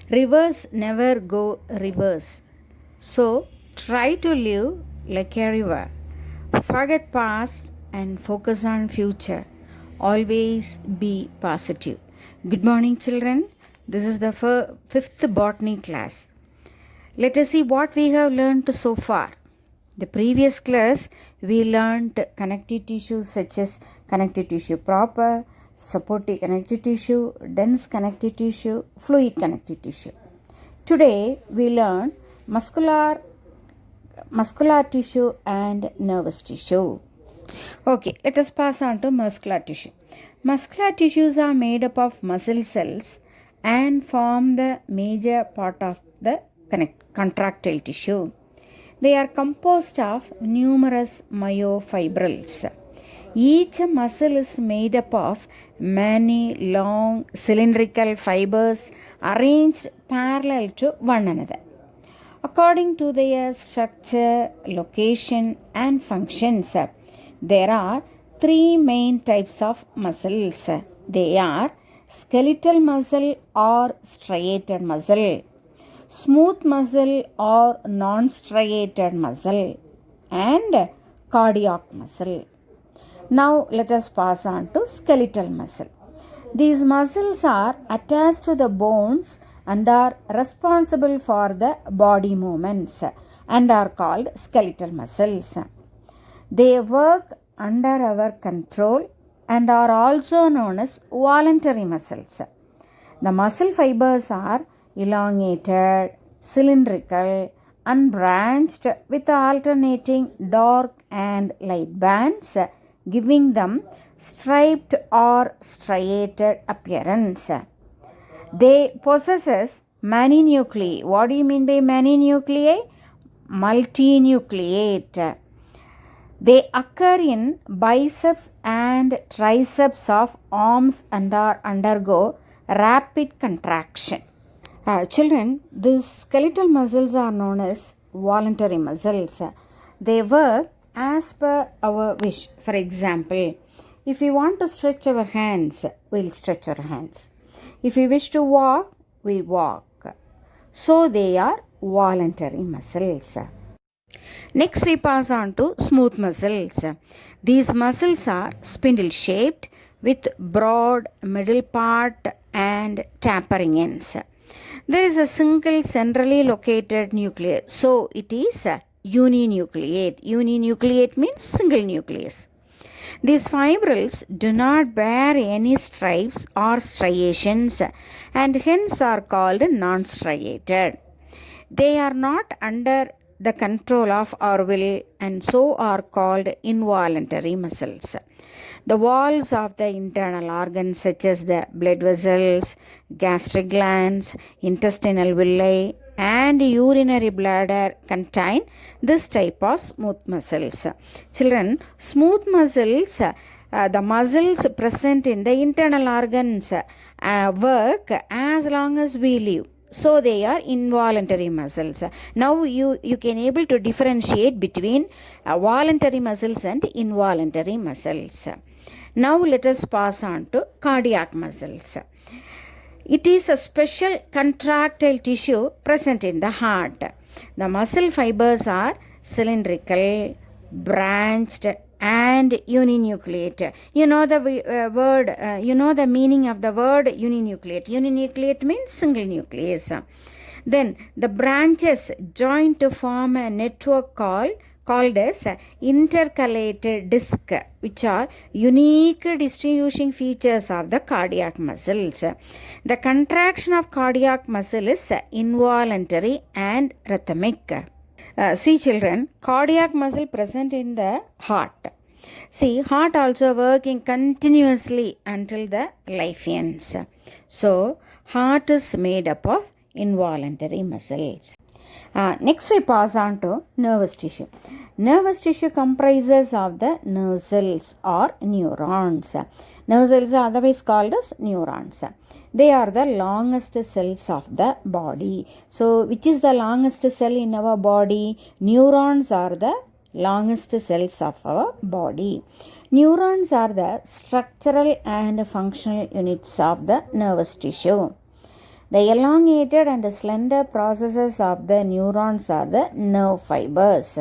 Rivers never go reverse. So try to live like a river. Forget past and focus on future. Always be positive. Good morning, children. This is the fifth botany class. Let us see what we have learned so far. The previous class we learned connective tissues such as connective tissue proper, supportive connective tissue, dense connective tissue, fluid connective tissue. Today we learn muscular tissue and nervous tissue. Okay, let us pass on to muscular tissue. Muscular tissues are made up of muscle cells and form the major part of the contractile tissue. They are composed of numerous myofibrils. Each muscle is made up of many long cylindrical fibers arranged parallel to one another. According to their structure, location, and functions, there are three main types of muscles. They are skeletal muscle or striated muscle, smooth muscle or non-striated muscle, and cardiac muscle. Now let us pass on to skeletal muscle. These muscles are attached to the bones and are responsible for the body movements and are called skeletal muscles. They work under our control and are also known as voluntary muscles. The muscle fibers are elongated, cylindrical, unbranched with alternating dark and light bands, giving them striped or striated appearance. They possess many nuclei. What do you mean by many nuclei? Multinucleate. They occur in biceps and triceps of arms and undergo rapid contraction. Children, these skeletal muscles are known as voluntary muscles. They work as per our wish. For example, if we want to stretch our hands, we'll stretch our hands. If we wish to walk, we walk. So they are voluntary muscles. Next we pass on to smooth muscles. These muscles are spindle shaped with broad middle part and tapering ends. There is a single centrally located nucleus, so it is uninucleate. Uninucleate means single nucleus. These fibrils do not bear any stripes or striations and hence are called non-striated. They are not under the control of our will and so are called involuntary muscles. The walls of the internal organs such as the blood vessels, gastric glands, intestinal villi and urinary bladder contain this type of smooth muscles. Children, smooth muscles, the muscles present in the internal organs work as long as we live. So they are involuntary muscles. Now you can able to differentiate between voluntary muscles and involuntary muscles. Now let us pass on to cardiac muscles. It is a special contractile tissue present in the heart. The muscle fibers are cylindrical, branched and uninucleate. You know the you know the meaning of the word uninucleate. Uninucleate means single nucleus. Then the branches join to form a network called as intercalated disc, which are unique distinguishing features of the cardiac muscles. The contraction of cardiac muscle is involuntary and rhythmic. See children, cardiac muscle present in the heart. See, heart also working continuously until the life ends. So, heart is made up of involuntary muscles. Next we pass on to nervous tissue. Nervous tissue comprises of the nerve cells or neurons. Nerve cells are otherwise called as neurons. They are the longest cells of the body. So, which is the longest cell in our body? Neurons are the longest cells of our body. Neurons are the structural and functional units of the nervous tissue. The elongated and slender processes of the neurons are the nerve fibers.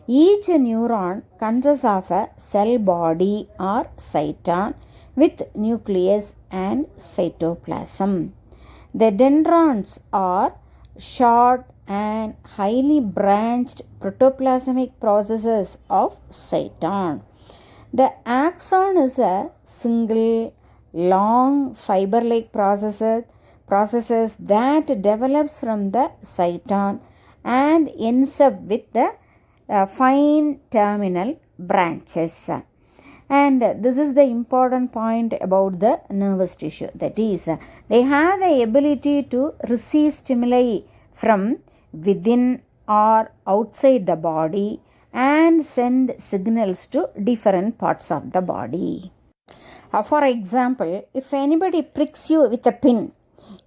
Each neuron consists of a cell body or cyton with nucleus and cytoplasm. The dendrons are short and highly branched protoplasmic processes of cyton. The axon is a single long fiber-like processes that develops from the cyton and ends up with the fine terminal branches. And this is the important point about the nervous tissue. That is, they have the ability to receive stimuli from within or outside the body and send signals to different parts of the body. For example, if anybody pricks you with a pin,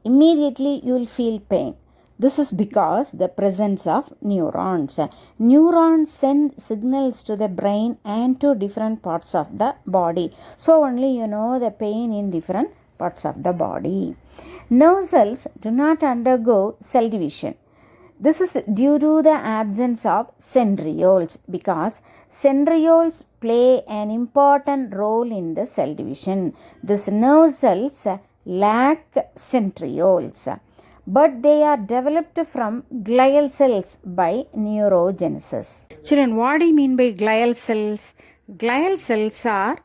immediately you will feel pain. This is because the presence of neurons. Neurons send signals to the brain and to different parts of the body. So only you know the pain in different parts of the body. Nerve cells do not undergo cell division. This is due to the absence of centrioles, because centrioles play an important role in the cell division. These nerve cells lack centrioles, but they are developed from glial cells by neurogenesis. Children, what do you mean by glial cells? Glial cells are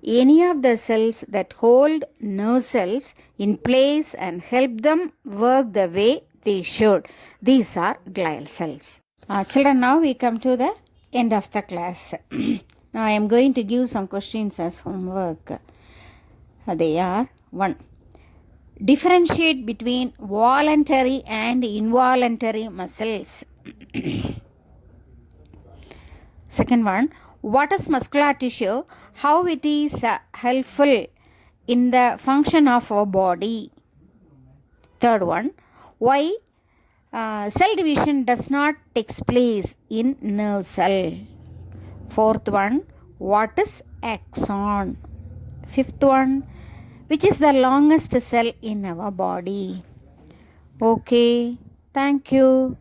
any of the cells that hold nerve cells in place and help them work the way they should. These are glial cells. Children, now we come to the end of the class. Now I am going to give some questions as homework. They are: 1. Differentiate between voluntary and involuntary muscles. Second one, what is muscular tissue? How it is helpful in the function of our body. Third one, why cell division does not take place in nerve cell. Fourth one, what is axon? Fifth one, which is the longest cell in our body? Okay, thank you.